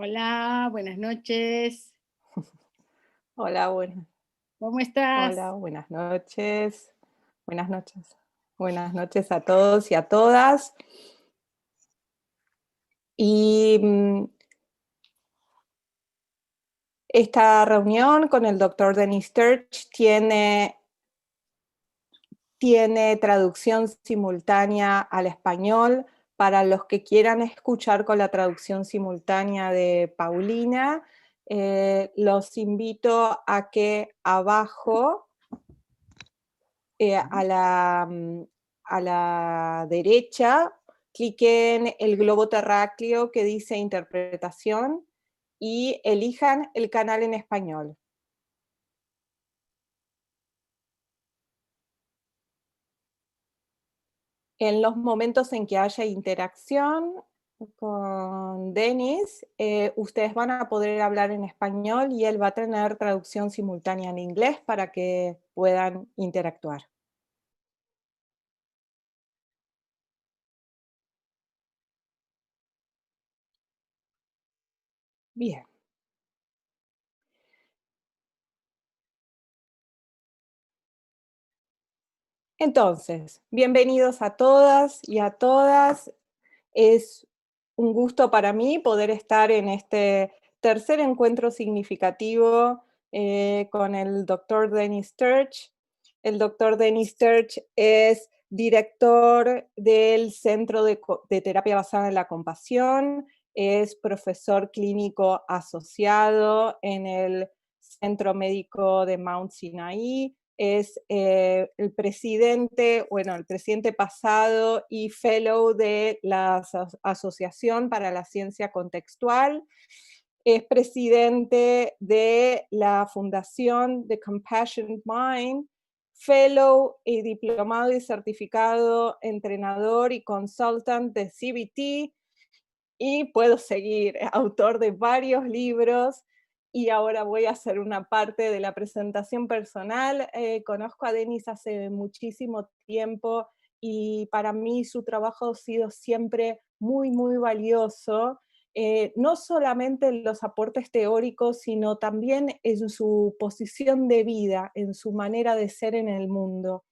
Hola, buenas noches. Hola, buenas, ¿Cómo estás? hola, buenas noches. Buenas noches. Buenas noches a todos y a todas. Y esta reunión con el doctor Denis Tirch tiene traducción simultánea al español. Para los que quieran escuchar con la traducción simultánea de Paulina, los invito a que abajo a la derecha, cliquen el globo terráqueo que dice interpretación y elijan el canal en español. En los momentos en que haya interacción con Denis, ustedes van a poder hablar en español y él va a tener traducción simultánea en inglés para que puedan interactuar. Bien. Entonces, bienvenidos a todas y a todas. Es un gusto para mí poder estar en este tercer encuentro significativo con el doctor Denis Tirch. El doctor Denis Tirch es director del Centro de Terapia Basada en la Compasión, es profesor clínico asociado en el Centro Médico de Mount Sinai, es el presidente pasado y fellow de la Asociación para la Ciencia Contextual, es presidente de la Fundación The Compassionate Mind, fellow y diplomado y certificado entrenador y consultant de CBT, y puedo seguir, autor de varios libros. Y ahora voy a hacer una parte de la presentación personal. Conozco a Denis hace muchísimo tiempo y para mí su trabajo ha sido siempre muy, muy valioso, no solamente en los aportes teóricos, sino también en su posición de vida, en su manera de ser en el mundo.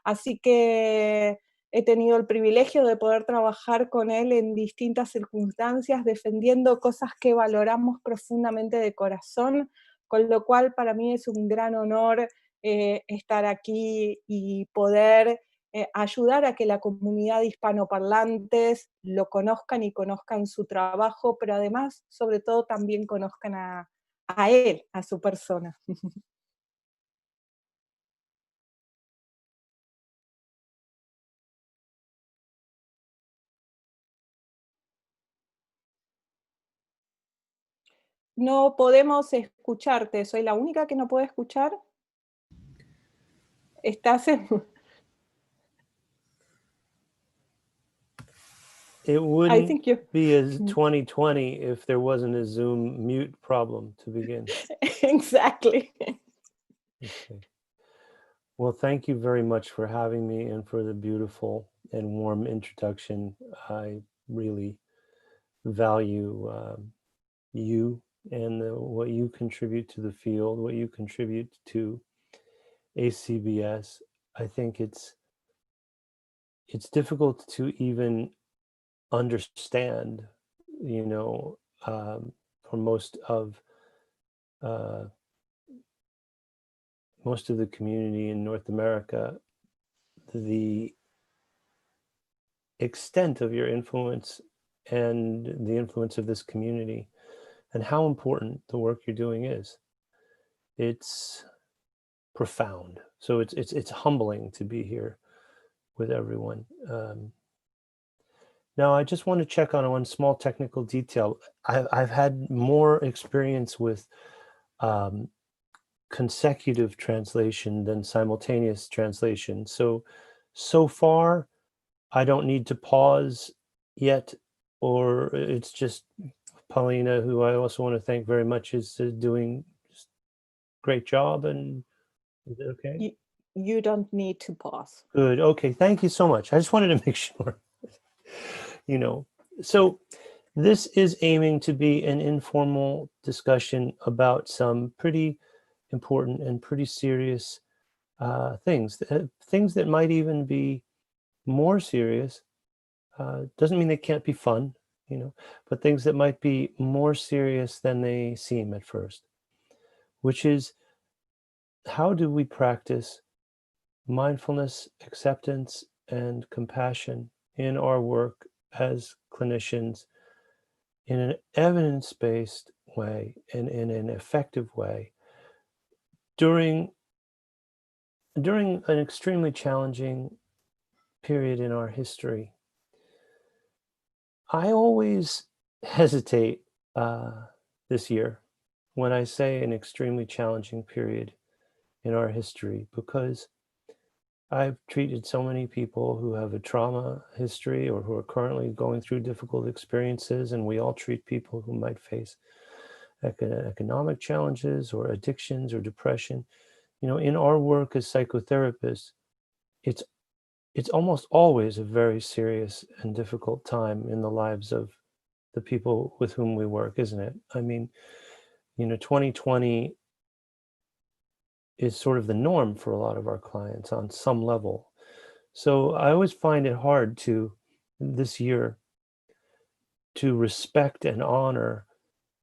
Así que he tenido el privilegio de poder trabajar con él en distintas circunstancias, defendiendo cosas que valoramos profundamente de corazón, con lo cual para mí es un gran honor estar aquí y poder ayudar a que la comunidad de hispanoparlantes lo conozcan y conozcan su trabajo, pero además, sobre todo, también conozcan a él, a su persona. No podemos escucharte, ¿soy la única que no puede escuchar? ¿Estás en...? It I wouldn't think you... be as 2020 if there wasn't a Zoom mute problem to begin. Exactly. Okay. Well, thank you very much for having me and for the beautiful and warm introduction. I really value you and what you contribute to the field, what you contribute to ACBS. I think it's difficult to even understand, you know, for uh, most of the community in North America, the extent of your influence and the influence of this community and how important the work you're doing is. It's profound. So it's humbling to be here with everyone. Now, I just want to check on one small technical detail. I've had more experience with consecutive translation than simultaneous translation. So far, I don't need to pause yet, or it's just Paulina, who I also want to thank very much, is doing just great job. And is it okay? You don't need to pause. Good. Okay. Thank you so much. I just wanted to make sure, you know. So This is aiming to be an informal discussion about some pretty important and pretty serious things that might even be more serious. Doesn't mean they can't be fun, but things that might be more serious than they seem at first, which is, how do we practice mindfulness, acceptance, and compassion in our work as clinicians in an evidence-based way and in an effective way during an extremely challenging period in our history. I always hesitate this year when I say an extremely challenging period in our history, because I've treated so many people who have a trauma history or who are currently going through difficult experiences, and we all treat people who might face economic challenges or addictions or depression. In our work as psychotherapists, it's almost always a very serious and difficult time in the lives of the people with whom we work, isn't it? I mean, 2020 is sort of the norm for a lot of our clients on some level. So I always find it hard this year, to respect and honor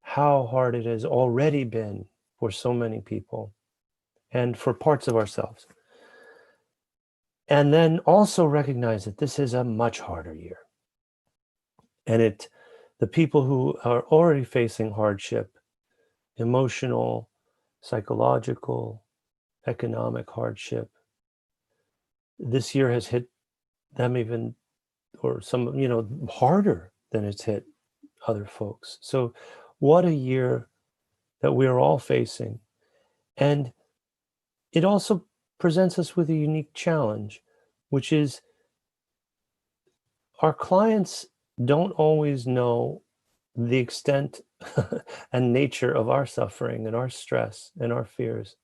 how hard it has already been for so many people and for parts of ourselves. And then also recognize that this is a much harder year. And the people who are already facing hardship, emotional, psychological, economic hardship, this year has hit them even, or some, harder than it's hit other folks. So what a year that we are all facing. And it also presents us with a unique challenge, which is our clients don't always know the extent and nature of our suffering and our stress and our fears.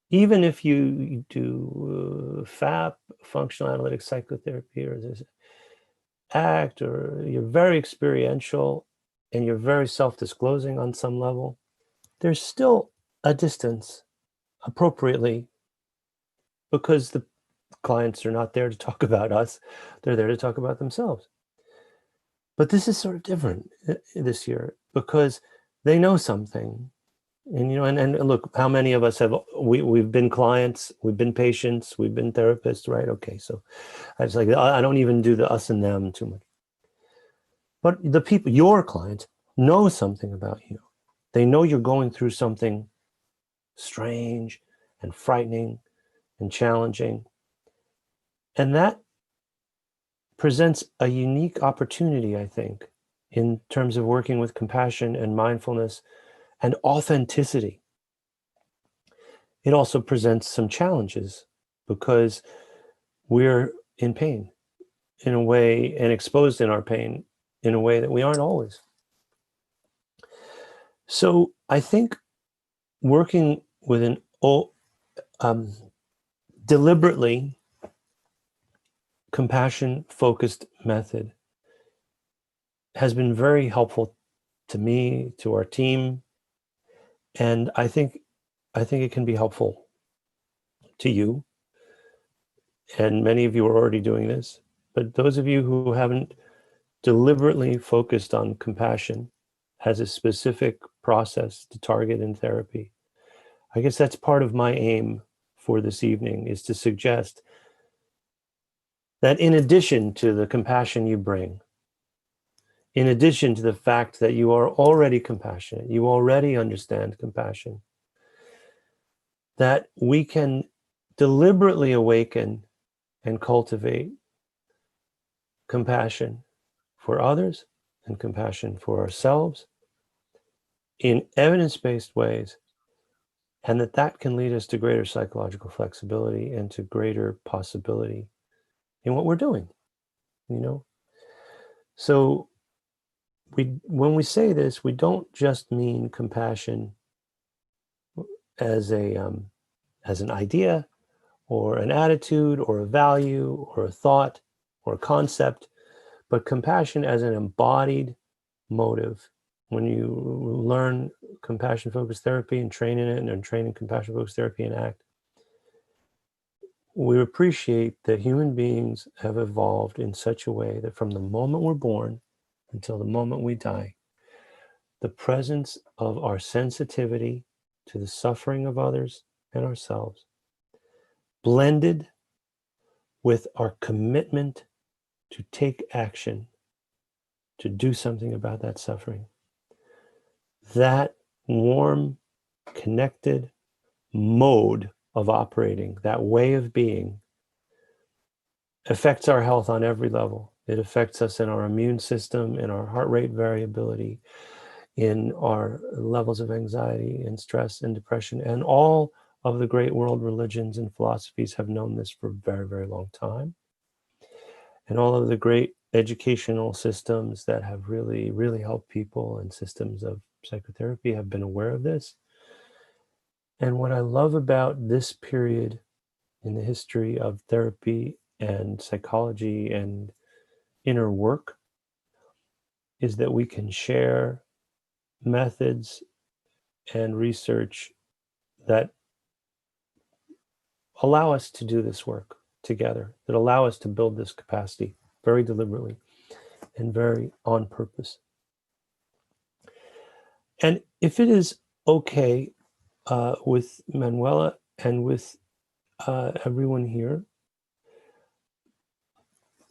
Even if you do FAP, functional analytic psychotherapy, or this ACT, or you're very experiential and you're very self-disclosing on some level, there's still a distance, appropriately, because the clients are not there to talk about us. They're there to talk about themselves. But this is sort of different this year, because they know something. And and look, how many of us we've been clients, we've been patients, we've been therapists, right? Okay, so I don't even do the us and them too much. But the people, your clients, know something about you. They know you're going through something strange and frightening and challenging. And that presents a unique opportunity, I think, in terms of working with compassion and mindfulness and authenticity. It also presents some challenges, because we're in pain in a way, and exposed in our pain in a way that we aren't always. So I think working with an deliberately compassion-focused method has been very helpful to me, to our team, and I think it can be helpful to you. And many of you are already doing this, but those of you who haven't deliberately focused on compassion as a specific process to target in therapy, I guess that's part of my aim for this evening, is to suggest that in addition to the compassion you bring, in addition to the fact that you are already compassionate, you already understand compassion, that we can deliberately awaken and cultivate compassion for others and compassion for ourselves in evidence-based ways, and that can lead us to greater psychological flexibility and to greater possibility in what we're doing, So when we say this, we don't just mean compassion as an idea or an attitude or a value or a thought or a concept, but compassion as an embodied motive. When you learn compassion-focused therapy and train in it and train in compassion-focused therapy and ACT, we appreciate that human beings have evolved in such a way that from the moment we're born until the moment we die, the presence of our sensitivity to the suffering of others and ourselves, blended with our commitment to take action, to do something about that suffering, that warm, connected mode of operating, that way of being, affects our health on every level. It affects us in our immune system, in our heart rate variability, in our levels of anxiety and stress and depression. And all of the great world religions and philosophies have known this for a very, very long time. And all of the great educational systems that have really, really helped people and systems of psychotherapy have been aware of this. And what I love about this period in the history of therapy and psychology and inner work is that we can share methods and research that allow us to do this work together, that allow us to build this capacity very deliberately and very on purpose. And if it is okay with Manuela and with everyone here,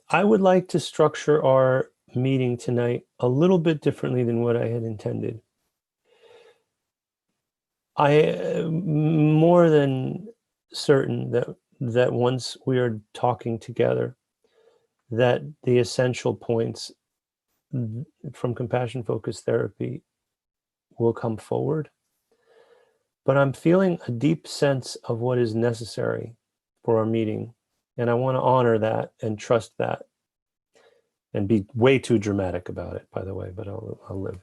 I would like to structure our meeting tonight a little bit differently than what I had intended. I am more than certain that once we are talking together, that the essential points from compassion-focused therapy will come forward. But I'm feeling a deep sense of what is necessary for our meeting. And I want to honor that and trust that and be way too dramatic about it, by the way, but I'll live,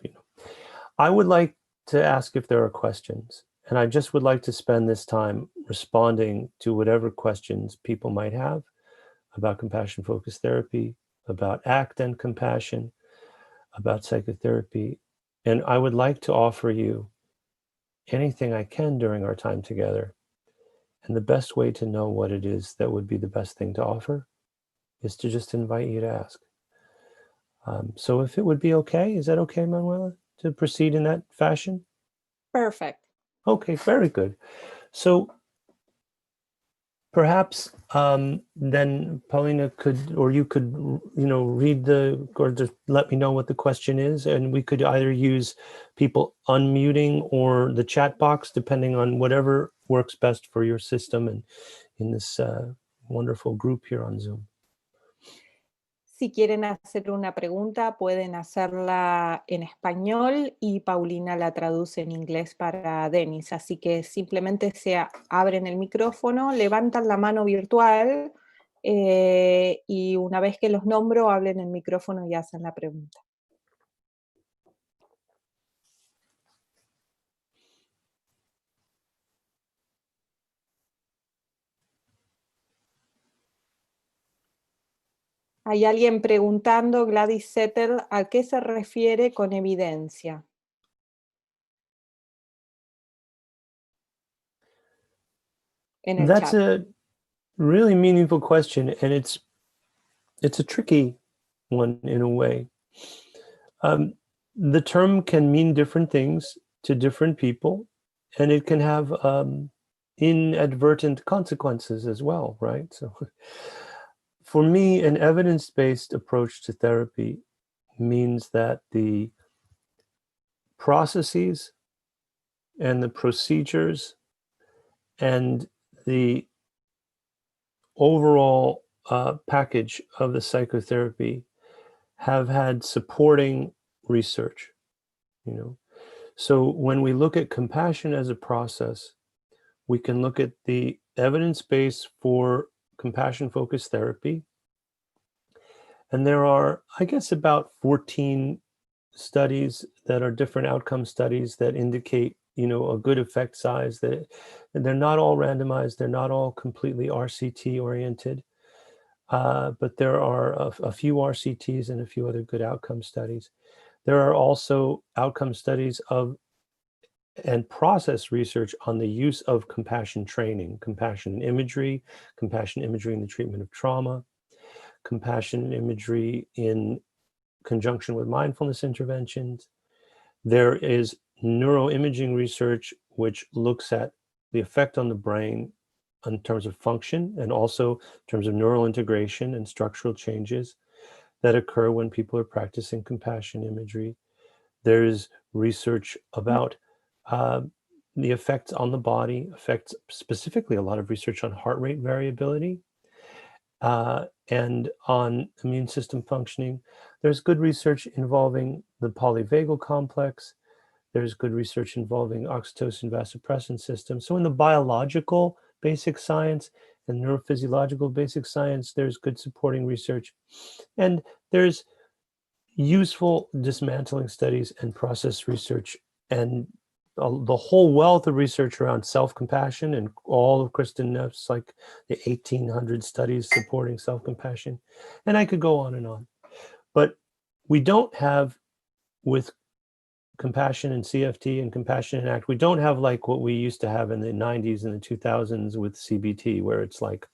I would like to ask if there are questions. And I just would like to spend this time responding to whatever questions people might have about compassion-focused therapy, about ACT and compassion, about psychotherapy. And I would like to offer you anything I can during our time together. And the best way to know what it is that would be the best thing to offer is to just invite you to ask. So if it would be okay, is that okay, Manuela, to proceed in that fashion? Perfect. Okay, very good. So perhaps then Paulina could, or you could, read or just let me know what the question is, and we could either use people unmuting or the chat box, depending on whatever works best for your system and in this wonderful group here on Zoom. Si quieren hacer una pregunta, pueden hacerla en español y Paulina la traduce en inglés para Denis. Así que simplemente abren el micrófono, levantan la mano virtual y una vez que los nombro, hablen el micrófono y hacen la pregunta. Hay alguien preguntando, Gladys Settle, ¿a qué se refiere con evidencia? En el That's chat. a really meaningful question, and it's a tricky one in a way. The term can mean different things to different people, and it can have inadvertent consequences as well, right? So for me, an evidence-based approach to therapy means that the processes and the procedures and the overall package of the psychotherapy have had supporting research, So when we look at compassion as a process, we can look at the evidence base for compassion-focused therapy. And there are, I guess, about 14 studies that are different outcome studies that indicate, a good effect size. That they're not all randomized. They're not all completely RCT oriented. but there are a few RCTs and a few other good outcome studies. There are also outcome studies of and process research on the use of compassion training, compassion imagery in the treatment of trauma, compassion imagery in conjunction with mindfulness interventions. There is neuroimaging research which looks at the effect on the brain in terms of function and also in terms of neural integration and structural changes that occur when people are practicing compassion imagery. There's research about the effects on the body, effects specifically a lot of research on heart rate variability and on immune system functioning. There's good research involving the polyvagal complex. There's good research involving oxytocin vasopressin system. So in the biological basic science and neurophysiological basic science, there's good supporting research. And there's useful dismantling studies and process research and the whole wealth of research around self-compassion and all of Kristen Neff's, like the 1,800 studies supporting self-compassion. And I could go on and on. But we don't have, with compassion and CFT and compassion and ACT, we don't have like what we used to have in the 90s and the 2000s with CBT, where it's like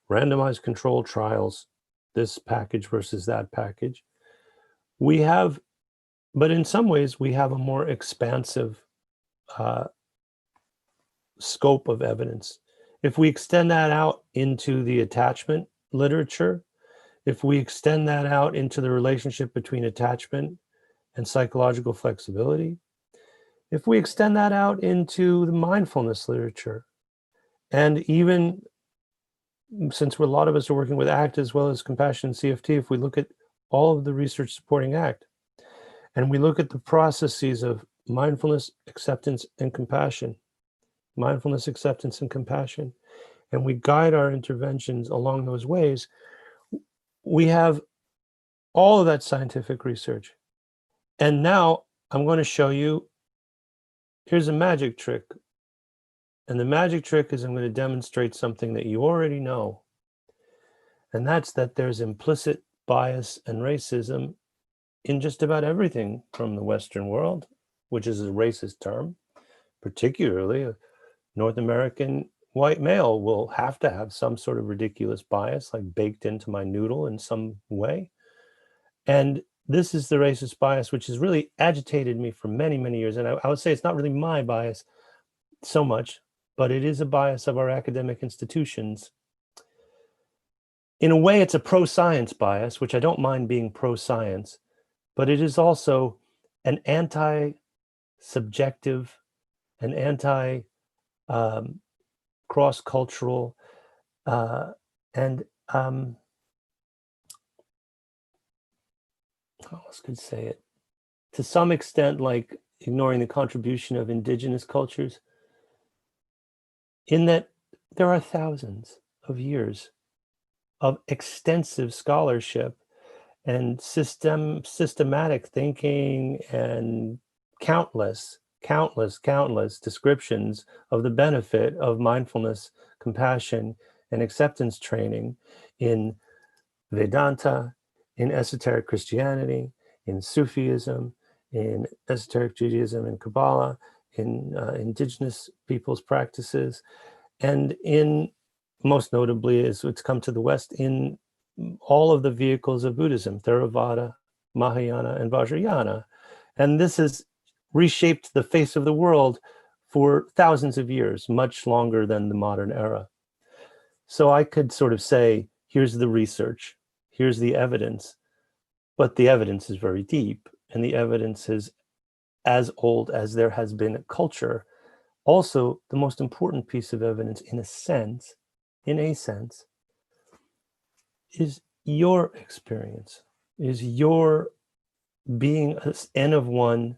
randomized controlled trials, this package versus that package. We have, but in some ways, we have a more expansive scope of evidence. If we extend that out into the attachment literature, if we extend that out into the relationship between attachment and psychological flexibility, if we extend that out into the mindfulness literature, and even since a lot of us are working with ACT as well as compassion and CFT, if we look at all of the research supporting ACT, and we look at the processes of mindfulness, acceptance, and compassion, mindfulness, acceptance, and compassion, and we guide our interventions along those ways, we have all of that scientific research. And now I'm going to show you, here's a magic trick. And the magic trick is I'm going to demonstrate something that you already know. And that's that there's implicit bias and racism in just about everything from the Western world, which is a racist term. Particularly a North American white male will have to have some sort of ridiculous bias, like baked into my noodle in some way. And this is the racist bias, which has really agitated me for many, many years. And I would say it's not really my bias so much, but it is a bias of our academic institutions. In a way, it's a pro-science bias, which I don't mind being pro-science, but it is also an anti-subjective, an anti-cross-cultural, and how else could say it? To some extent, like ignoring the contribution of indigenous cultures, in that there are thousands of years of extensive scholarship and systematic thinking and countless descriptions of the benefit of mindfulness, compassion, and acceptance training in Vedanta, in esoteric Christianity, in Sufism, in esoteric Judaism and Kabbalah, in indigenous people's practices, and in, most notably, as it's come to the West, in all of the vehicles of Buddhism, Theravada, Mahayana, and Vajrayana. And this has reshaped the face of the world for thousands of years, much longer than the modern era. So I could sort of say, here's the research, here's the evidence, but the evidence is very deep, and the evidence is as old as there has been a culture. Also, the most important piece of evidence, in a sense, is your experience, is your being an N of one,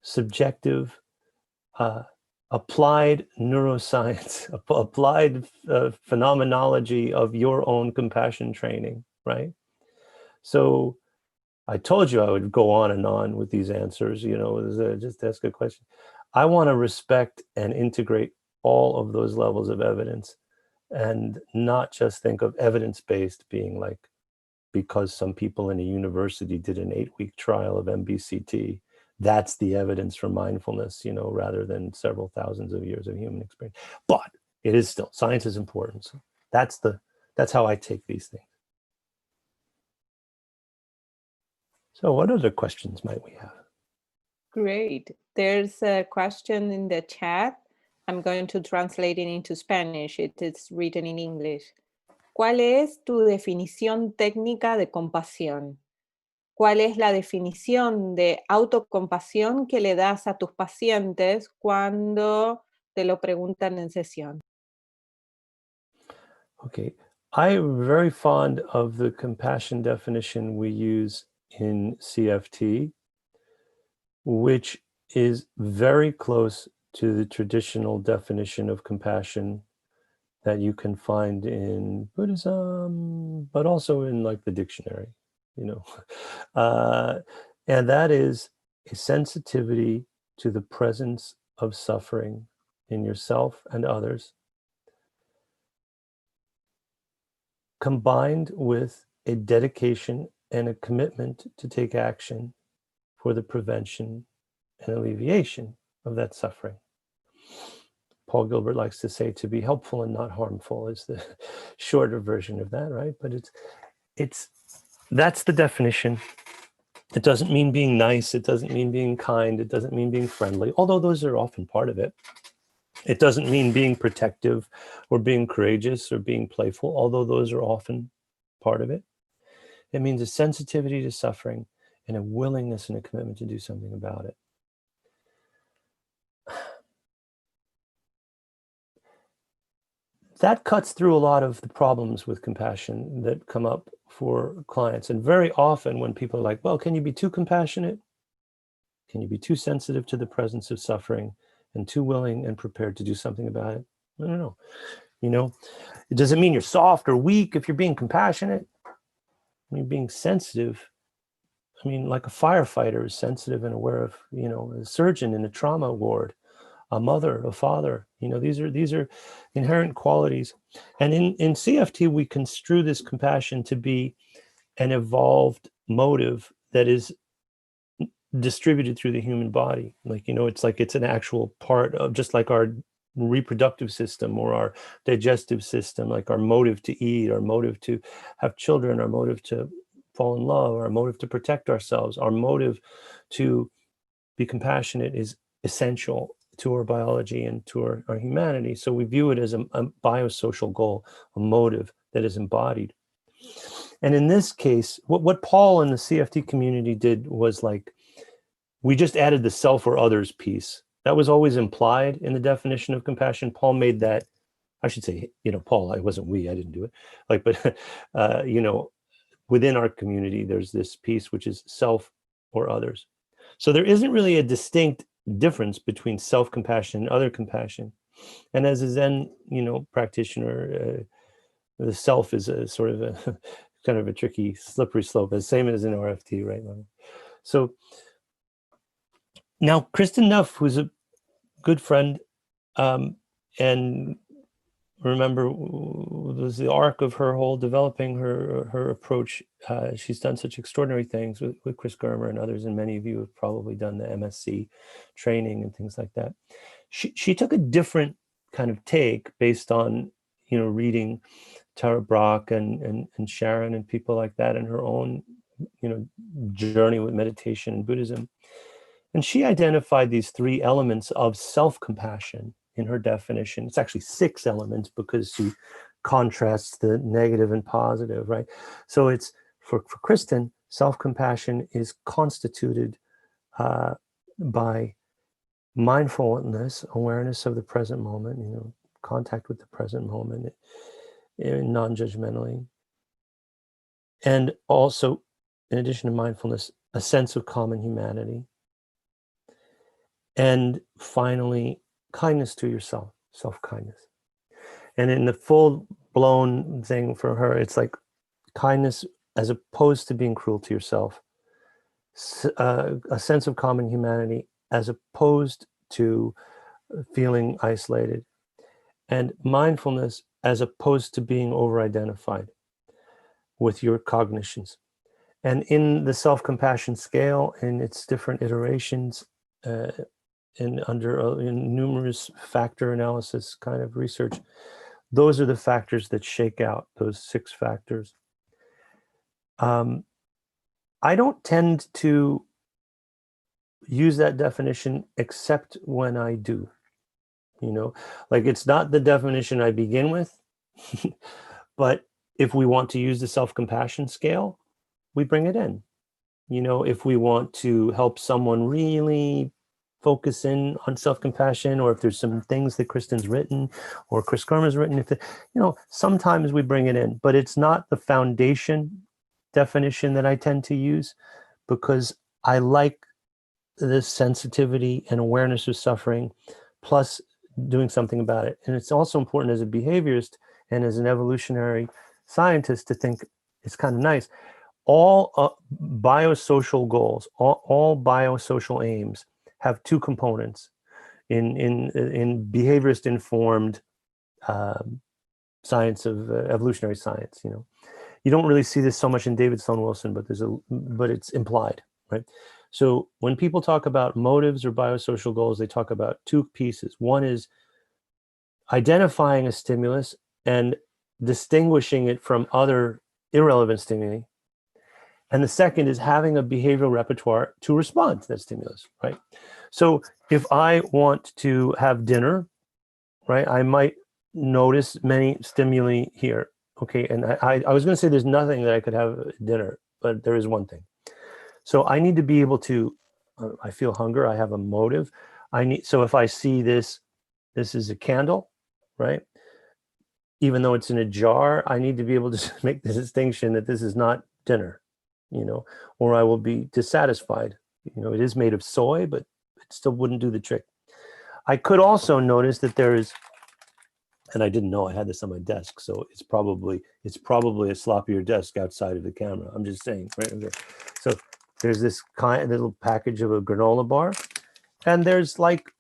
subjective, applied neuroscience, applied phenomenology of your own compassion training, right? So I told you I would go on and on with these answers, just ask a question. I want to respect and integrate all of those levels of evidence. and not just think of evidence-based being like, because some people in a university did an 8-week trial of MBCT, that's the evidence for mindfulness, you know, rather than several thousands of years of human experience. But it is still, science is important. So that's how I take these things. So what other questions might we have? Great. There's a question in the chat. I'm going to translate it into Spanish. It is written in English. ¿Cuál es tu definición técnica de compasión? ¿Cuál es la definición de autocompasión que le das a tus pacientes cuando te lo preguntan en sesión? Okay, I'm very fond of the compassion definition we use in CFT, which is very close to the traditional definition of compassion that you can find in Buddhism, but also in like the dictionary, you know. And that is a sensitivity to the presence of suffering in yourself and others, combined with a dedication and a commitment to take action for the prevention and alleviation of that suffering. Paul Gilbert likes to say to be helpful and not harmful is the shorter version of that, right? But that's the definition. It doesn't mean being nice. It doesn't mean being kind. It doesn't mean being friendly, although those are often part of it. It doesn't mean being protective or being courageous or being playful, although those are often part of it. It means a sensitivity to suffering and a willingness and a commitment to do something about it. That cuts through a lot of the problems with compassion that come up for clients. And very often when people are like, well, can you be too compassionate? Can you be too sensitive to the presence of suffering and too willing and prepared to do something about it? I don't know. You know, it doesn't mean you're soft or weak if you're being compassionate. When you're being sensitive, I mean, like a firefighter is sensitive and aware of, you know, a surgeon in a trauma ward, a mother, a father, you know, these are inherent qualities. And in CFT, we construe this compassion to be an evolved motive that is distributed through the human body. Like, you know, it's like it's an actual part of, just like our reproductive system or our digestive system, like our motive to eat, our motive to have children, our motive to fall in love, our motive to protect ourselves, our motive to be compassionate is essential to our biology and to our humanity. So we view it as a biosocial goal, a motive that is embodied. And in this case, what Paul and the CFT community did was like, we just added the self or others piece. That was always implied in the definition of compassion. Paul made that, I should say, you know, Paul, I wasn't we, I didn't do it. Like, but, you know, within our community, there's this piece, which is self or others. So there isn't really a distinct difference between self-compassion and other compassion. And as a Zen, you know, practitioner, the self is a sort of a kind of a tricky, slippery slope, the same as in RFT, right? So now Kristen Nuff, who's a good friend, and remember was the arc of her whole developing her approach. She's done such extraordinary things with Chris Germer and others, and many of you have probably done the MSc training and things like that. She took a different kind of take based on, you know, reading Tara Brach and Sharon and people like that, and her own, you know, journey with meditation and Buddhism. And she identified these 3 elements of self-compassion in her definition. It's actually 6 elements because she contrasts the negative and positive, right? So it's, for Kristen, self-compassion is constituted by mindfulness, awareness of the present moment, you know, contact with the present moment, non-judgmentally. And also, in addition to mindfulness, a sense of common humanity. And finally, kindness to yourself, self-kindness. And in the full-blown thing for her, it's like kindness as opposed to being cruel to yourself, a sense of common humanity as opposed to feeling isolated, and mindfulness as opposed to being over-identified with your cognitions. And in the self-compassion scale, in its different iterations, in numerous factor analysis kind of research, those are the factors that shake out those 6 factors. I don't tend to use that definition except when I do. Like it's not the definition I begin with, but if we want to use the self-compassion scale, we bring it in. If we want to help someone really focus in on self-compassion, or if there's some things that Kristen's written or Chris Karma's written, sometimes we bring it in, but it's not the foundation definition that I tend to use, because I like this sensitivity and awareness of suffering, plus doing something about it. And it's also important as a behaviorist and as an evolutionary scientist to think it's kind of nice. All biosocial goals, all biosocial aims have 2 components in behaviorist informed science of evolutionary science. You don't really see this so much in David Sloan Wilson, but it's implied, right? So when people talk about motives or biosocial goals, they talk about 2 pieces. One is identifying a stimulus and distinguishing it from other irrelevant stimuli. And the second is having a behavioral repertoire to respond to that stimulus, right? So if I want to have dinner, right, I might notice many stimuli here. Okay, and I was going to say there's nothing that I could have at dinner, but there is one thing. So I need to be able to, I feel hunger, I have a motive. So if I see this is a candle, right? Even though it's in a jar, I need to be able to make the distinction that this is not dinner, or I will be dissatisfied. It is made of soy, but it still wouldn't do the trick. I could also notice that there is, and I didn't know I had this on my desk, so it's probably a sloppier desk outside of the camera. I'm just saying, right? Okay. So there's this little package of a granola bar, and there's like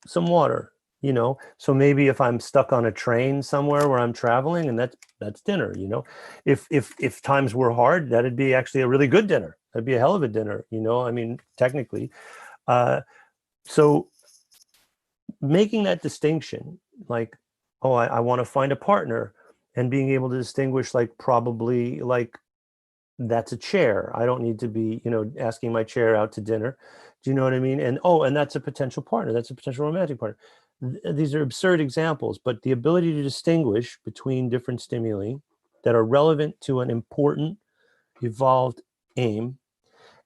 some water, So maybe if I'm stuck on a train somewhere where I'm traveling, and that's dinner, If times were hard, that'd be actually a really good dinner. That'd be a hell of a dinner, I mean, technically. So making that distinction, like, oh, I want to find a partner, and being able to distinguish, like, probably like that's a chair. I don't need to be, asking my chair out to dinner. Do you know what I mean? And that's a potential partner. That's a potential romantic partner. These are absurd examples, but the ability to distinguish between different stimuli that are relevant to an important, evolved aim,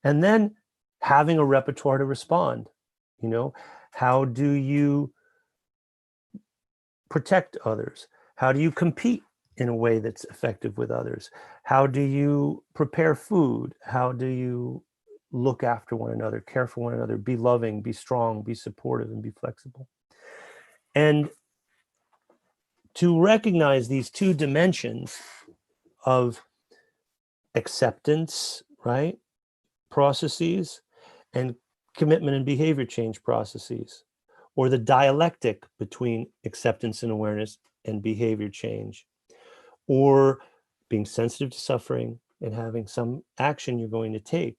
and then having a repertoire to respond. How do you protect others? How do you compete in a way that's effective with others? How do you prepare food? How do you look after one another, care for one another, be loving, be strong, be supportive, and be flexible? And to recognize these 2 dimensions of acceptance, right, processes, and commitment and behavior change processes, or the dialectic between acceptance and awareness and behavior change, or being sensitive to suffering and having some action you're going to take,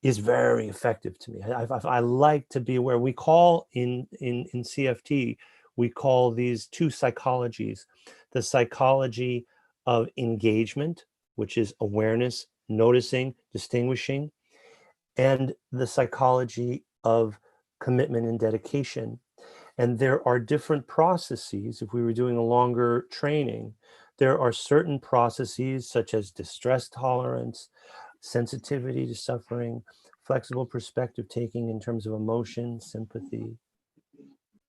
is very effective to me. I like to be aware. We call in CFT, we call these 2 psychologies: the psychology of engagement, which is awareness, noticing, distinguishing, and the psychology of commitment and dedication. And there are different processes. If we were doing a longer training, there are certain processes such as distress tolerance, sensitivity to suffering, flexible perspective taking in terms of emotion, sympathy,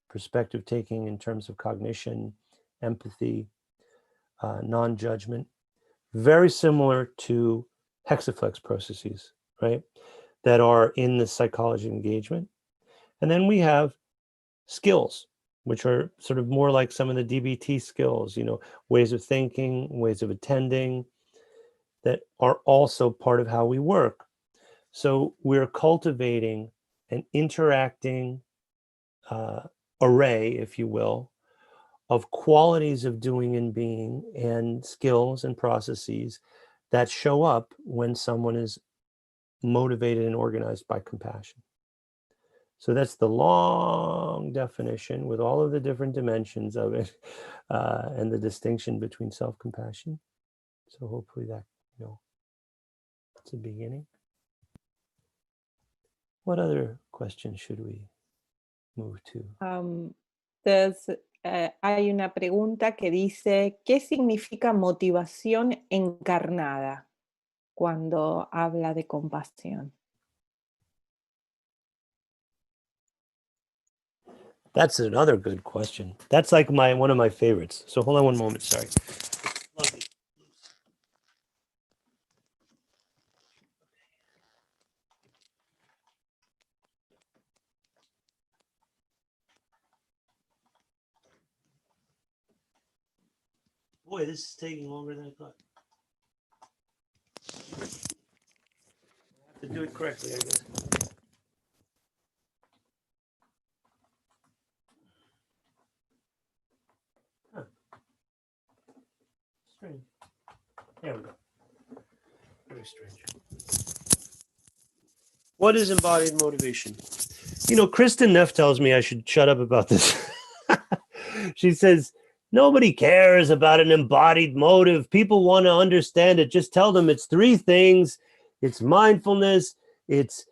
perspective taking in terms of cognition, empathy, non-judgment, very similar to hexaflex processes, right? That are in the psychology of engagement. And then we have skills, which are sort of more like some of the DBT skills, ways of thinking, ways of attending, that are also part of how we work. So we're cultivating an interacting array, if you will, of qualities of doing and being and skills and processes that show up when someone is motivated and organized by compassion. So that's the long definition with all of the different dimensions of it and the distinction between self-compassion. So hopefully that, it's a beginning. What other questions should we move to? Hay una pregunta que dice, ¿qué significa motivación encarnada cuando habla de compasión? That's another good question. That's like one of my favorites. So hold on one moment, sorry. Boy, this is taking longer than I thought. I have to do it correctly, I guess. Huh. Strange. There we go. Very strange. What is embodied motivation? Kristen Neff tells me I should shut up about this. She says, nobody cares about an embodied motive. People want to understand it. Just tell them it's three things. It's mindfulness, it's,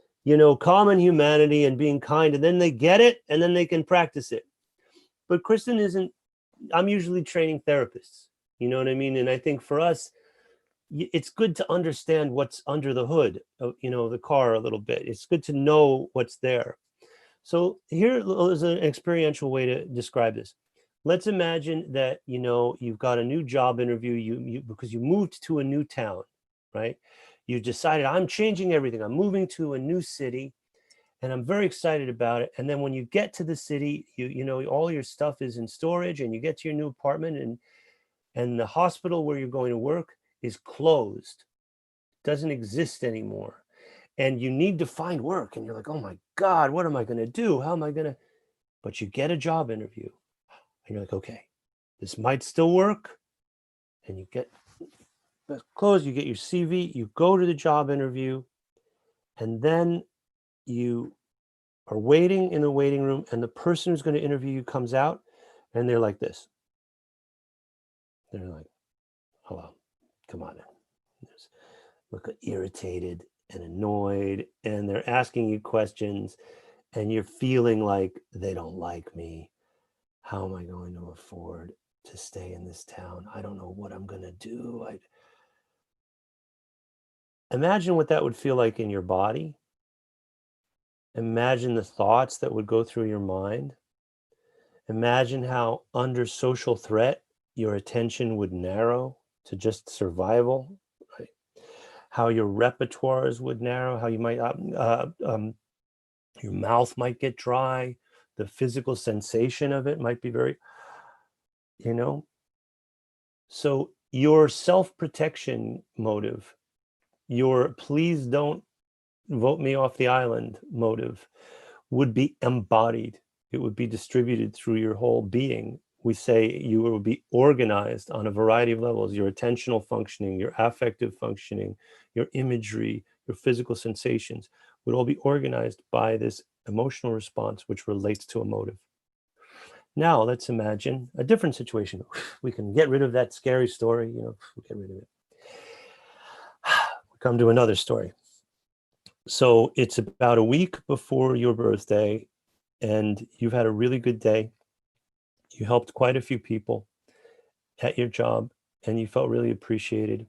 common humanity and being kind. And then they get it and then they can practice it. But Kristen I'm usually training therapists. You know what I mean? And I think for us, it's good to understand what's under the hood of, the car a little bit. It's good to know what's there. So here is an experiential way to describe this. Let's imagine that, you've got a new job interview because you moved to a new town, right? You decided, I'm changing everything. I'm moving to a new city and I'm very excited about it. And then when you get to the city, all your stuff is in storage and you get to your new apartment and the hospital where you're going to work is closed, doesn't exist anymore. And you need to find work. And you're like, oh my God, what am I going to do? How am I going to? But you get a job interview. And you're like, okay, this might still work. And you get closed, you get your CV, you go to the job interview, and then you are waiting in the waiting room, and the person who's going to interview you comes out, and they're like this. They're like, hello, come on in. Look irritated and annoyed, and they're asking you questions, and you're feeling like they don't like me. How am I going to afford to stay in this town? I don't know what I'm going to do. Imagine what that would feel like in your body. Imagine the thoughts that would go through your mind. Imagine how under social threat, your attention would narrow to just survival, right? How your repertoires would narrow, how you might, your mouth might get dry. The physical sensation of it might be very, So your self-protection motive, your please don't vote me off the island motive would be embodied. It would be distributed through your whole being. We say you will be organized on a variety of levels, your attentional functioning, your affective functioning, your imagery, your physical sensations would all be organized by this emotional response, which relates to a motive. Now let's imagine a different situation. We can get rid of that scary story, we'll get rid of it. We come to another story. So it's about a week before your birthday and you've had a really good day. You helped quite a few people at your job and you felt really appreciated.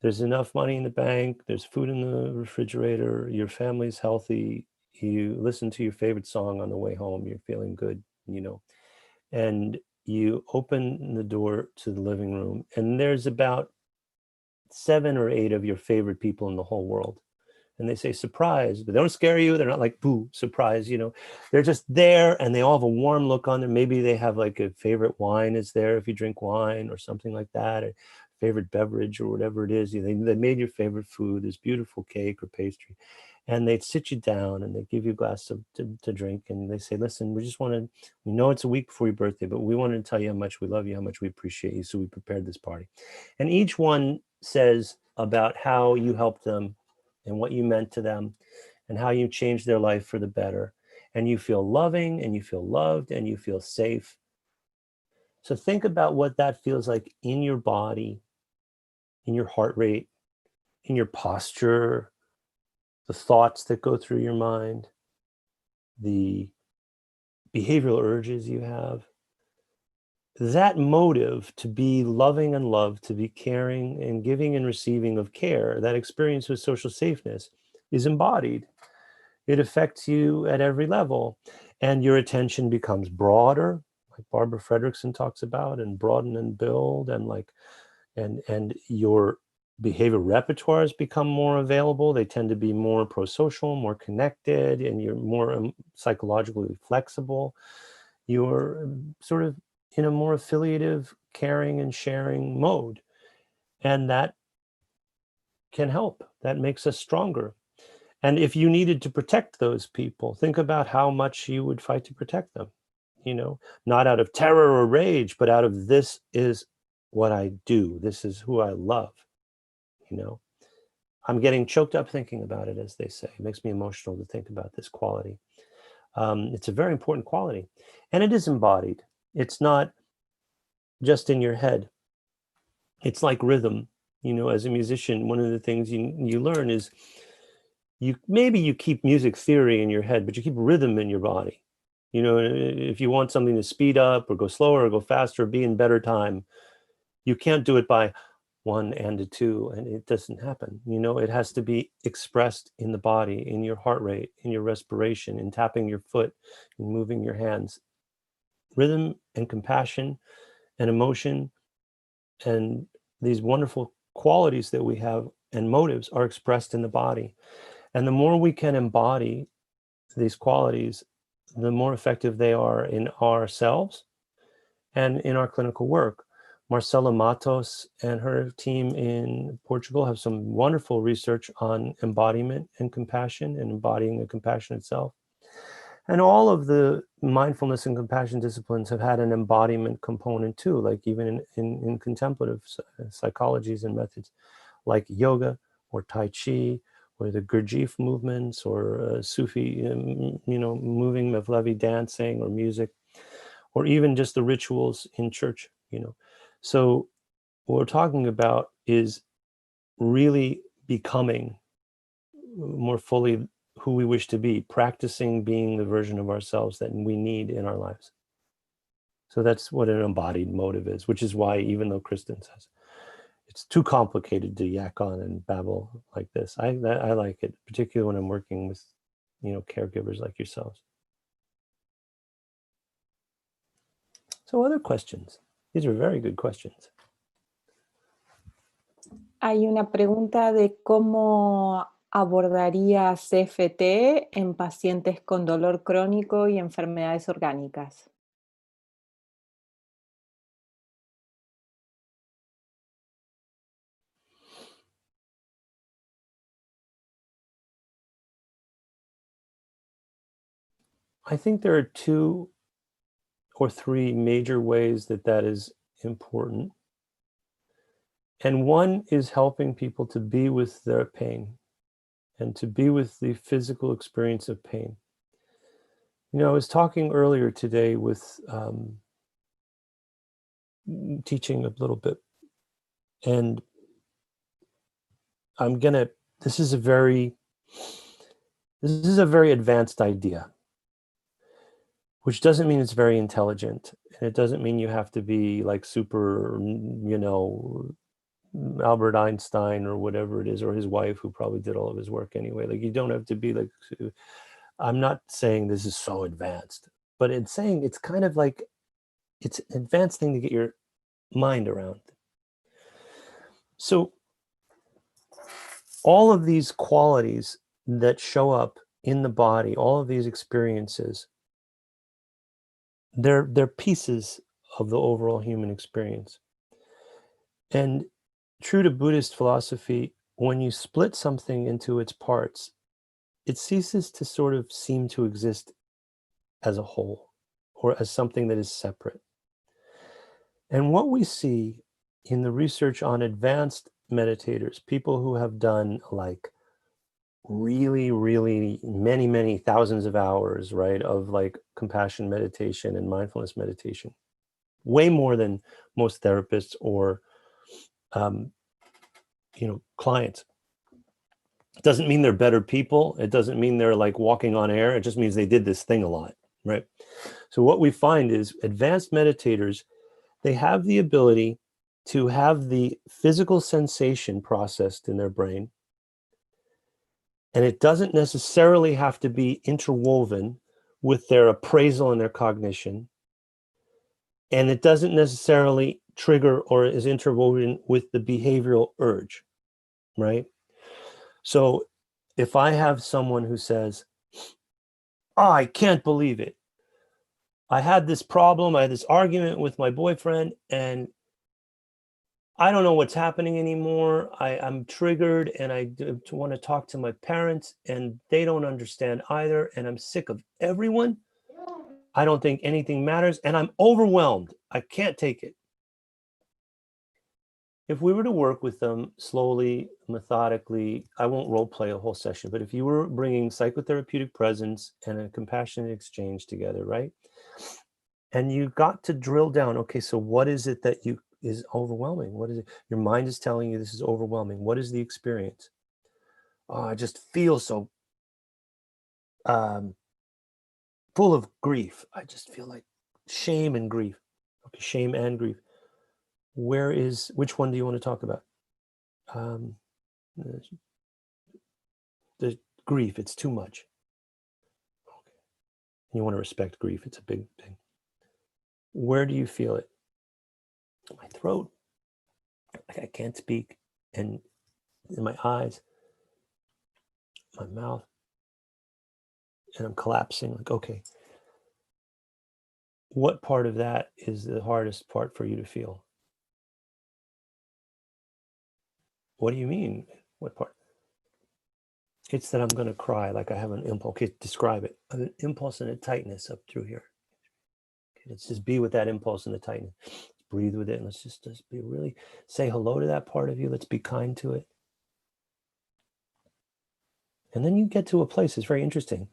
There's enough money in the bank. There's food in the refrigerator. Your family's healthy. You listen to your favorite song on the way home. You're feeling good, and you open the door to the living room and there's about 7 or 8 of your favorite people in the whole world. And they say, surprise, but they don't scare you. They're not like, boo, surprise, They're just there and they all have a warm look on them. Maybe they have like a favorite wine is there if you drink wine or something like that, or favorite beverage or whatever it is. They made your favorite food, this beautiful cake or pastry. And they'd sit you down and they give you a glass to drink, and they say, listen, we know it's a week before your birthday, but we wanted to tell you how much we love you, how much we appreciate you, so we prepared this party. And each one says about how you helped them and what you meant to them and how you changed their life for the better. And you feel loving and you feel loved and you feel safe. So think about what that feels like in your body, in your heart rate, in your posture, the thoughts that go through your mind, the behavioral urges you have. That motive to be loving and loved, to be caring and giving and receiving of care, that experience with social safeness is embodied. It affects you at every level, and your attention becomes broader, like Barbara Fredrickson talks about, and broaden and build, and your behavioral repertoires become more available. They tend to be more pro-social, more connected, and you're more psychologically flexible. You're sort of in a more affiliative, caring and sharing mode. And that can help. That makes us stronger. And if you needed to protect those people, think about how much you would fight to protect them, not out of terror or rage, but out of, this is what I do. This is who I love. I'm getting choked up thinking about it, as they say. It makes me emotional to think about this quality. It's a very important quality, and it is embodied. It's not just in your head. It's like rhythm. As a musician, one of the things you learn is you keep music theory in your head, but you keep rhythm in your body. If you want something to speed up or go slower or go faster, or be in better time, you can't do it by 1 and a 2, and it doesn't happen. It has to be expressed in the body, in your heart rate, in your respiration, in tapping your foot, in moving your hands. Rhythm and compassion and emotion and these wonderful qualities that we have and motives are expressed in the body. And the more we can embody these qualities, the more effective they are in ourselves and in our clinical work. Marcela Matos and her team in Portugal have some wonderful research on embodiment and compassion, and embodying the compassion itself. And all of the mindfulness and compassion disciplines have had an embodiment component too, like even in contemplative psychologies and methods like yoga or Tai Chi or the Gurdjieff movements or Sufi, moving Mevlevi dancing or music, or even just the rituals in church, So what we're talking about is really becoming more fully who we wish to be, practicing being the version of ourselves that we need in our lives. So that's what an embodied motive is, which is why, even though Kristen says it's too complicated to yak on and babble like this, I like it, particularly when I'm working with, caregivers like yourselves. So other questions? These are very good questions. Hay una pregunta de cómo abordaría CFT en pacientes con dolor crónico y enfermedades orgánicas. I think there are 2 or 3 major ways that is important. And one is helping people to be with their pain and to be with the physical experience of pain. I was talking earlier today with teaching a little bit, and this is a very advanced idea, which doesn't mean it's very intelligent. And it doesn't mean you have to be like super, Albert Einstein or whatever it is, or his wife, who probably did all of his work anyway. Like, you don't have to be like, I'm not saying this is so advanced, but it's saying it's kind of like, it's an advanced thing to get your mind around. So all of these qualities that show up in the body, all of these experiences, they're pieces of the overall human experience. And true to Buddhist philosophy, when you split something into its parts, it ceases to sort of seem to exist as a whole or as something that is separate. And what we see in the research on advanced meditators, people who have done like really, really many thousands of hours, right, of like compassion meditation and mindfulness meditation, way more than most therapists or, clients. It doesn't mean they're better people. It doesn't mean they're like walking on air. It just means they did this thing a lot, right? So what we find is advanced meditators, they have the ability to have the physical sensation processed in their brain. And it doesn't necessarily have to be interwoven with their appraisal and their cognition. And it doesn't necessarily trigger or is interwoven with the behavioral urge, right? So if I have someone who says, oh, I can't believe it. I had this problem. I had this argument with my boyfriend and I don't know what's happening anymore. I'm triggered and I want to talk to my parents and they don't understand either. And I'm sick of everyone. I don't think anything matters and I'm overwhelmed. I can't take it. If we were to work with them slowly, methodically, I won't role play a whole session, but if you were bringing psychotherapeutic presence and a compassionate exchange together, right? And you got to drill down, okay, so what is it that is overwhelming? What is it? Your mind is telling you this is overwhelming. What is the experience? Oh, I just feel so full of grief. I just feel like shame and grief. Okay, shame and grief. Which one do you want to talk about? The grief, it's too much. Okay. You want to respect grief, it's a big thing. Where do you feel it? My throat. Like I can't speak. And in my eyes, my mouth. And I'm collapsing. Like, okay. What part of that is the hardest part for you to feel? What do you mean? What part? It's that I'm going to cry, like I have an impulse. Okay, describe it. An impulse and a tightness up through here. Okay, let's just be with that impulse and the tightness. Let's breathe with it. And let's just be really, say hello to that part of you. Let's be kind to it. And then you get to a place, it's very interesting.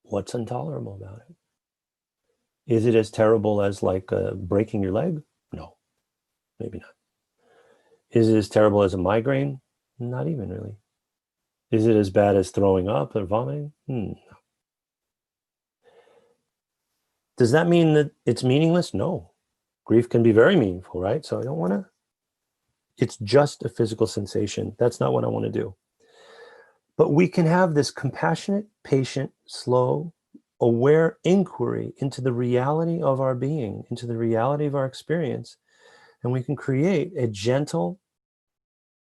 What's intolerable about it? Is it as terrible as like breaking your leg? No, maybe not. Is it as terrible as a migraine? Not even really. Is it as bad as throwing up or vomiting? No. Does that mean that it's meaningless? No. Grief can be very meaningful, right? So I don't want to, it's just a physical sensation. That's not what I want to do. But we can have this compassionate, patient, slow, aware inquiry into the reality of our being, into the reality of our experience. And we can create a gentle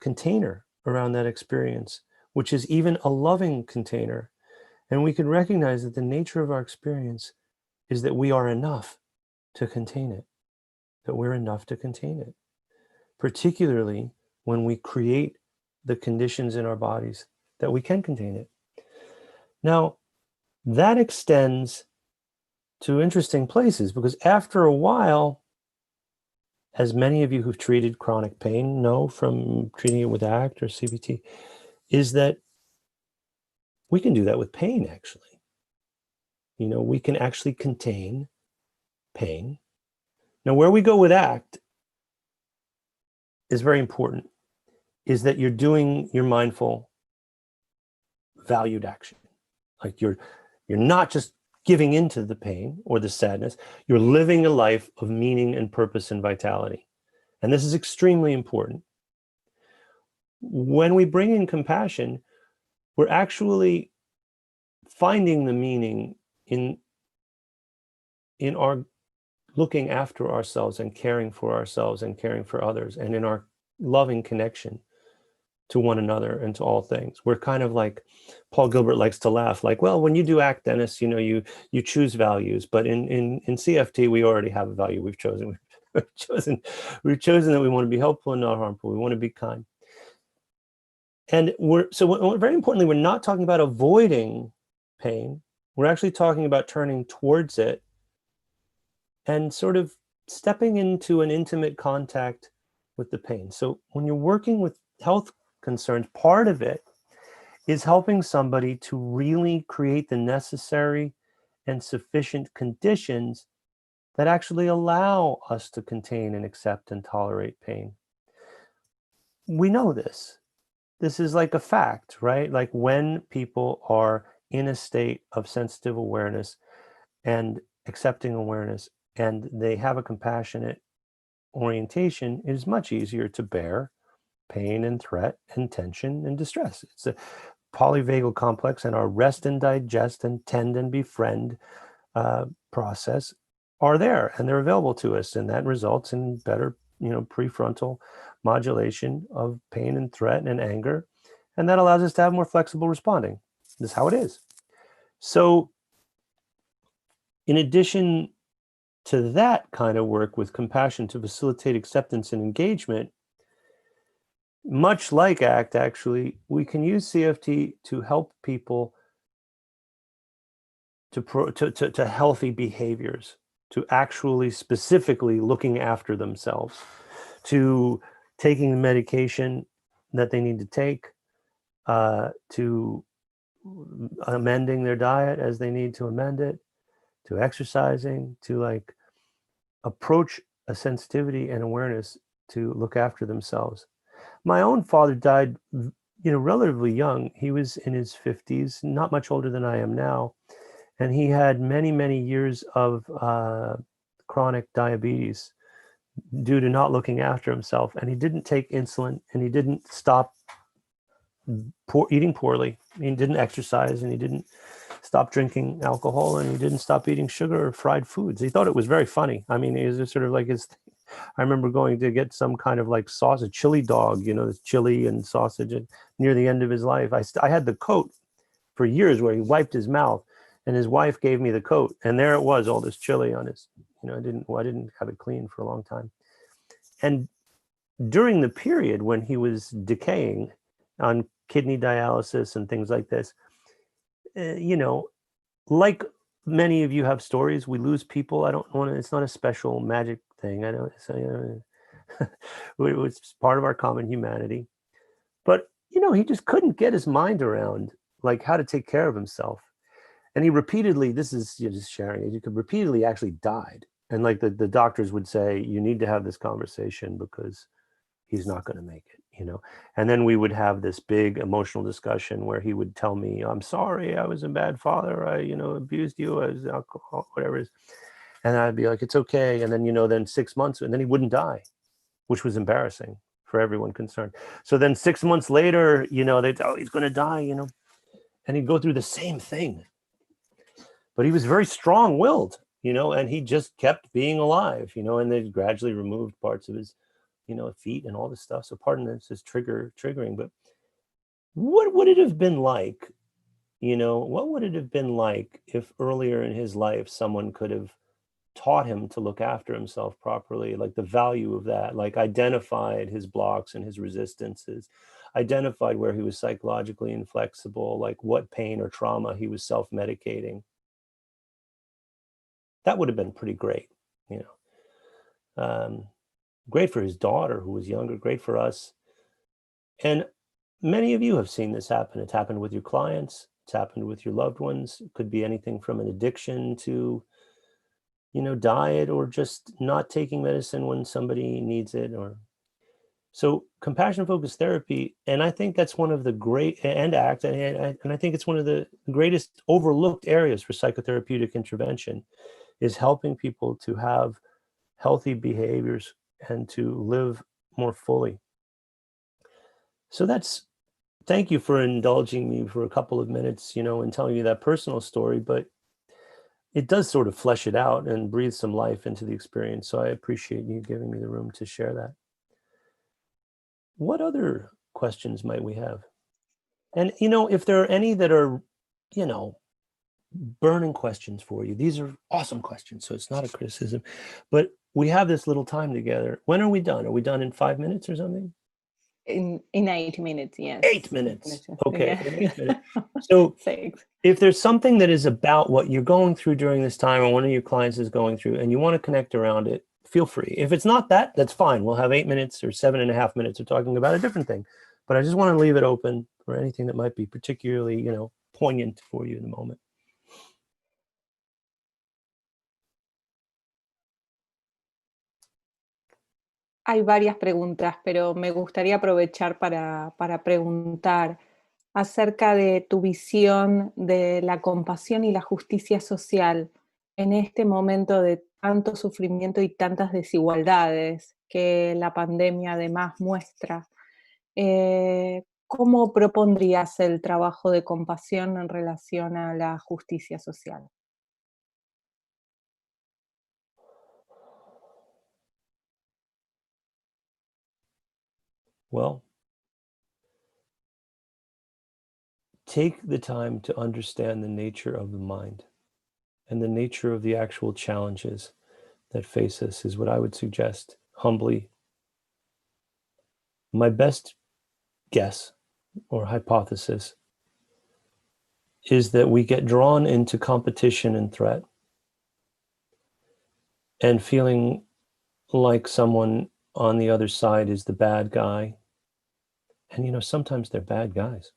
container around that experience, which is even a loving container. And we can recognize that the nature of our experience is that we are enough to contain it, that we're enough to contain it, particularly when we create the conditions in our bodies that we can contain it. Now, that extends to interesting places because after a while, as many of you who've treated chronic pain know from treating it with ACT or CBT, is that we can do that with pain, actually. You know, we can actually contain pain. Now, where we go with ACT is very important, is that you're doing your mindful, valued action. Like you're not just giving into the pain or the sadness, you're living a life of meaning and purpose and vitality. And this is extremely important. When we bring in compassion, we're actually finding the meaning in our looking after ourselves and caring for ourselves and caring for others, and in our loving connection to one another and to all things. We're kind of like, Paul Gilbert likes to laugh, like, well, when you do ACT, Dennis, you know, you choose values, but in CFT, we already have a value we've chosen. We've chosen that we want to be helpful and not harmful. We want to be kind. And very importantly, we're not talking about avoiding pain. We're actually talking about turning towards it and sort of stepping into an intimate contact with the pain. So when you're working with health concerns, part of it is helping somebody to really create the necessary and sufficient conditions that actually allow us to contain and accept and tolerate pain. We know this. This is like a fact, right? Like when people are in a state of sensitive awareness and accepting awareness, and they have a compassionate orientation, it is much easier to bear pain and threat and tension and distress. It's a polyvagal complex, and our rest and digest and tend and befriend process are there, and they're available to us, and that results in better, prefrontal modulation of pain and threat and anger, and that allows us to have more flexible responding. This is how it is. So in addition to that kind of work with compassion to facilitate acceptance and engagement, much like ACT, actually, we can use CFT to help people to healthy behaviors, to actually specifically looking after themselves, to taking the medication that they need to take, to amending their diet as they need to amend it, to exercising, to like approach a sensitivity and awareness to look after themselves. My own father died, relatively young. He was in his 50s, not much older than I am now. And he had many, many years of chronic diabetes due to not looking after himself. And he didn't take insulin, and he didn't stop eating poorly. He didn't exercise, and he didn't stop drinking alcohol, and he didn't stop eating sugar or fried foods. He thought it was very funny. I mean, it was just sort of like his thing. I remember going to get some kind of like sausage, chili dog, chili and sausage, and near the end of his life. I had the coat for years where he wiped his mouth, and his wife gave me the coat, and there it was, all this chili on his, I didn't have it clean for a long time. And during the period when he was decaying on kidney dialysis and things like this, like many of you have stories, we lose people. I don't want to, it's not a special magic thing. I know it's part of our common humanity. But, he just couldn't get his mind around like how to take care of himself. And he repeatedly, this is just sharing it, you could repeatedly actually died. And like the doctors would say, you need to have this conversation because he's not going to make it, And then we would have this big emotional discussion where he would tell me, I'm sorry, I was a bad father. I, abused you as alcohol, whatever it is. And I'd be like, it's okay. And then, then 6 months, and then he wouldn't die, which was embarrassing for everyone concerned. So then 6 months later, they'd, oh, he's going to die, and he'd go through the same thing. But he was very strong-willed, and he just kept being alive, and they gradually removed parts of his, feet and all this stuff. So pardon this is triggering, but what would it have been like, what would it have been like if earlier in his life someone could have taught him to look after himself properly, like the value of that, like identified his blocks and his resistances, identified where he was psychologically inflexible, like what pain or trauma he was self-medicating. That would have been pretty great, great for his daughter who was younger, great for us. And many of you have seen this happen. It's happened with your clients. It's happened with your loved ones. It could be anything from an addiction to, diet, or just not taking medicine when somebody needs it. Or so compassion-focused therapy, and I think that's one of the great, and ACT, and I think it's one of the greatest overlooked areas for psychotherapeutic intervention, is helping people to have healthy behaviors and to live more fully. So thank you for indulging me for a couple of minutes, and telling me that personal story, but it does sort of flesh it out and breathe some life into the experience. So I appreciate you giving me the room to share that. What other questions might we have? And, if there are any that are, burning questions for you, these are awesome questions. So it's not a criticism, but we have this little time together. When are we done? Are we done in 5 minutes or something? In 8 minutes, yes. 8 minutes. Okay, Yeah. in 8 minutes. So Thanks. if there's something that is about what you're going through during this time, or one of your clients is going through, and you want to connect around it, feel free. If it's not that, that's fine. We'll have 8 minutes or 7.5 minutes of talking about a different thing. But I just want to leave it open for anything that might be particularly, poignant for you in the moment. Hay varias preguntas, pero me gustaría aprovechar para preguntar acerca de tu visión de la compasión y la justicia social en este momento de tanto sufrimiento y tantas desigualdades que la pandemia además muestra. ¿Cómo propondrías el trabajo de compasión en relación a la justicia social? Well, take the time to understand the nature of the mind and the nature of the actual challenges that face us is what I would suggest humbly. My best guess or hypothesis is that we get drawn into competition and threat and feeling like someone on the other side is the bad guy. And sometimes they're bad guys.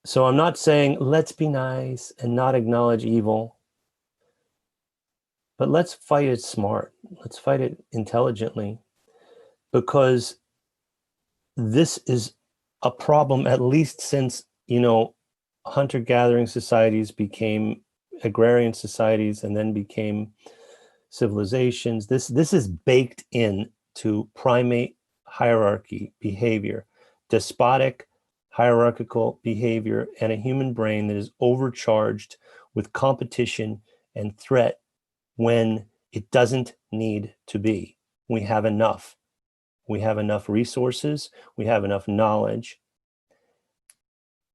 So I'm not saying let's be nice and not acknowledge evil, but let's fight it smart. Let's fight it intelligently, because this is a problem at least since, hunter-gathering societies became agrarian societies and then became civilizations. This is baked in to primate hierarchy behavior, despotic hierarchical behavior, and a human brain that is overcharged with competition and threat when it doesn't need to be. We have enough. We have enough resources. We have enough knowledge.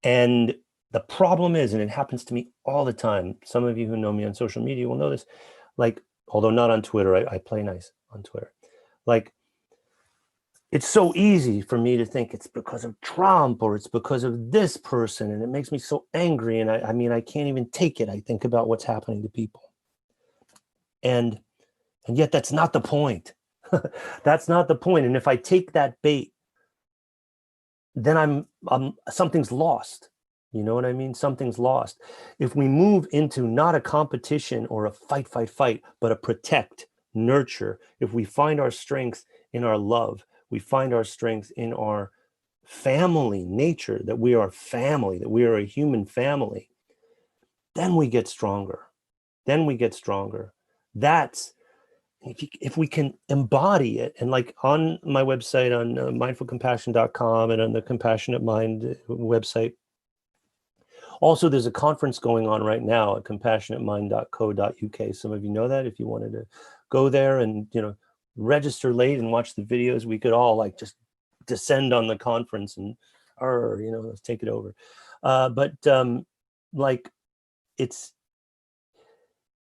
And the problem is, and it happens to me all the time, some of you who know me on social media will know this, although not on Twitter, I play nice on Twitter. It's so easy for me to think it's because of Trump or it's because of this person, and it makes me so angry. And I can't even take it. I think about what's happening to people. And yet that's not the point. That's not the point. And if I take that bait, then something's lost. You know what I mean? Something's lost. If we move into not a competition or a fight, but a protect, nurture, if we find our strength in our love, we find our strength in our family nature, that we are family, that we are a human family, then we get stronger. That's, if we can embody it, and on my website, on mindfulcompassion.com, and on the Compassionate Mind website, also there's a conference going on right now at compassionatemind.co.uk. Some of you know that. If you wanted to go there and register late and watch the videos, we could all just descend on the conference and let's take it over. It's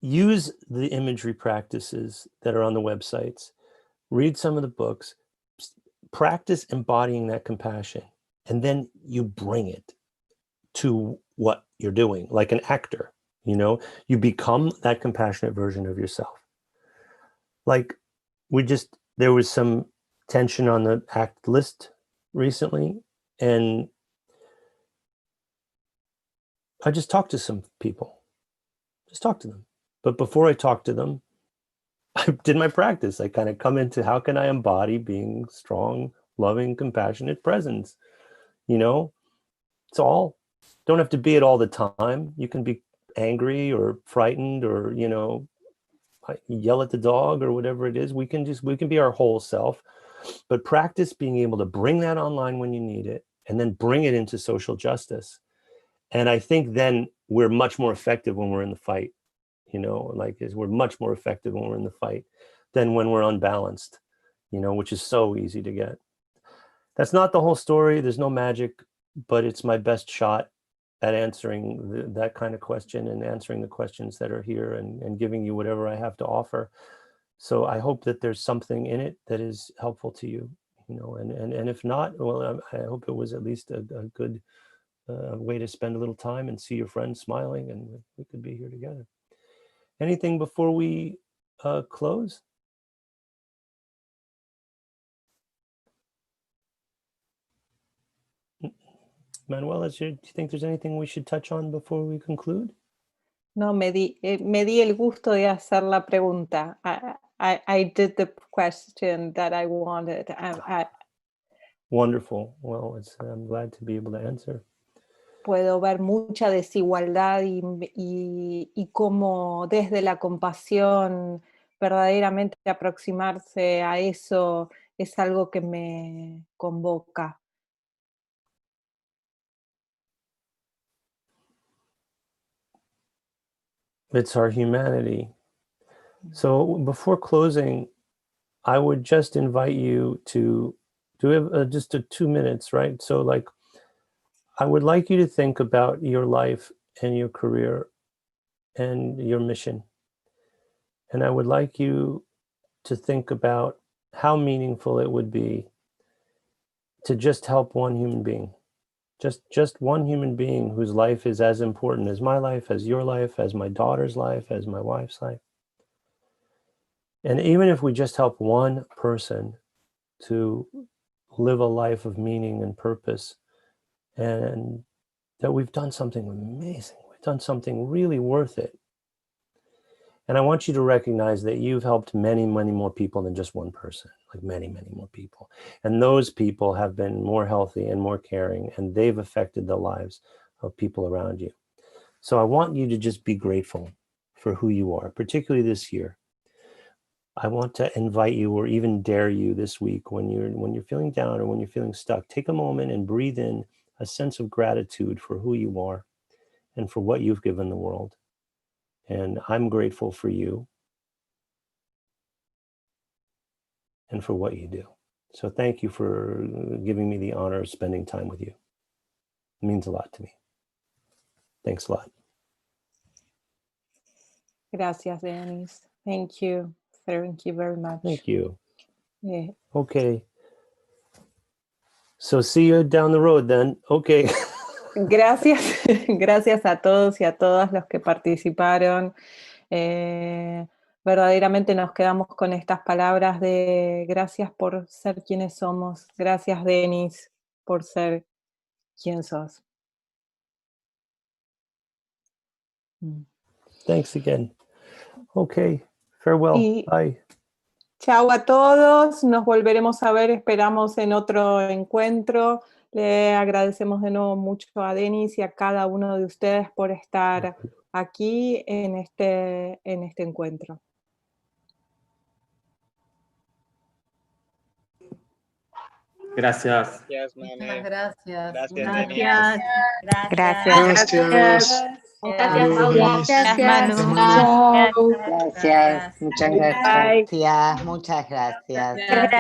use the imagery practices that are on the websites, read some of the books, practice embodying that compassion, and then you bring it to what you're doing, like an actor. You become that compassionate version of yourself. There was some tension on the act list recently, and I just talked to some people. Just talk to them. But before I talked to them, I did my practice. I kind of come into, how can I embody being strong, loving, compassionate presence? It's all. Don't have to be it all the time. You can be angry or frightened or, yell at the dog or whatever it is. We can be our whole self, but practice being able to bring that online when you need it, and then bring it into social justice. And I think then we're much more effective when we're in the fight. We're much more effective when we're in the fight than when we're unbalanced, which is so easy to get. That's not the whole story. There's no magic, but it's my best shot at answering that kind of question, and answering the questions that are here, and giving you whatever I have to offer. So I hope that there's something in it that is helpful to you. And if not, well, I hope it was at least a good way to spend a little time and see your friends smiling, and we could be here together. Anything before we close? Manuela, do you think there's anything we should touch on before we conclude? No, me di el gusto de hacer la pregunta. I did the question that I wanted. Wonderful. Well, I'm glad to be able to answer. Puedo ver mucha desigualdad y cómo desde la compasión verdaderamente aproximarse a eso es algo que me convoca. It's our humanity. So before closing, I would just invite you to do just 2 minutes, right? So like, I would like you to think about your life and your career and your mission. And I would like you to think about how meaningful it would be to just help one human being. Just one human being whose life is as important as my life, as your life, as my daughter's life, as my wife's life. And even if we just help one person to live a life of meaning and purpose, and that we've done something amazing, we've done something really worth it. And I want you to recognize that you've helped many, many more people than just one person, like many, many more people. And those people have been more healthy and more caring, and they've affected the lives of people around you. So I want you to just be grateful for who you are, particularly this year. I want to invite you, or even dare you this week, when you're feeling down or when you're feeling stuck, take a moment and breathe in a sense of gratitude for who you are and for what you've given the world. And I'm grateful for you and for what you do. So thank you for giving me the honor of spending time with you. It means a lot to me. Thanks a lot. Gracias, Dennis. Thank you. Thank you very much. Thank you. Yeah. Okay. So see you down the road then. Okay. Gracias, gracias a todos y a todas los que participaron. Verdaderamente nos quedamos con estas palabras de gracias por ser quienes somos. Gracias, Dennis, por ser quien sos. Thanks again. Okay. Farewell. Bye. Chao a todos. Nos volveremos a ver, esperamos, en otro encuentro. Le agradecemos de nuevo mucho a Dennis y a cada uno de ustedes por estar aquí en este encuentro. Gracias. Muchas gracias. Gracias. Gracias. Gracias, Manu. Chao. Gracias. Muchas gracias. Muchas gracias.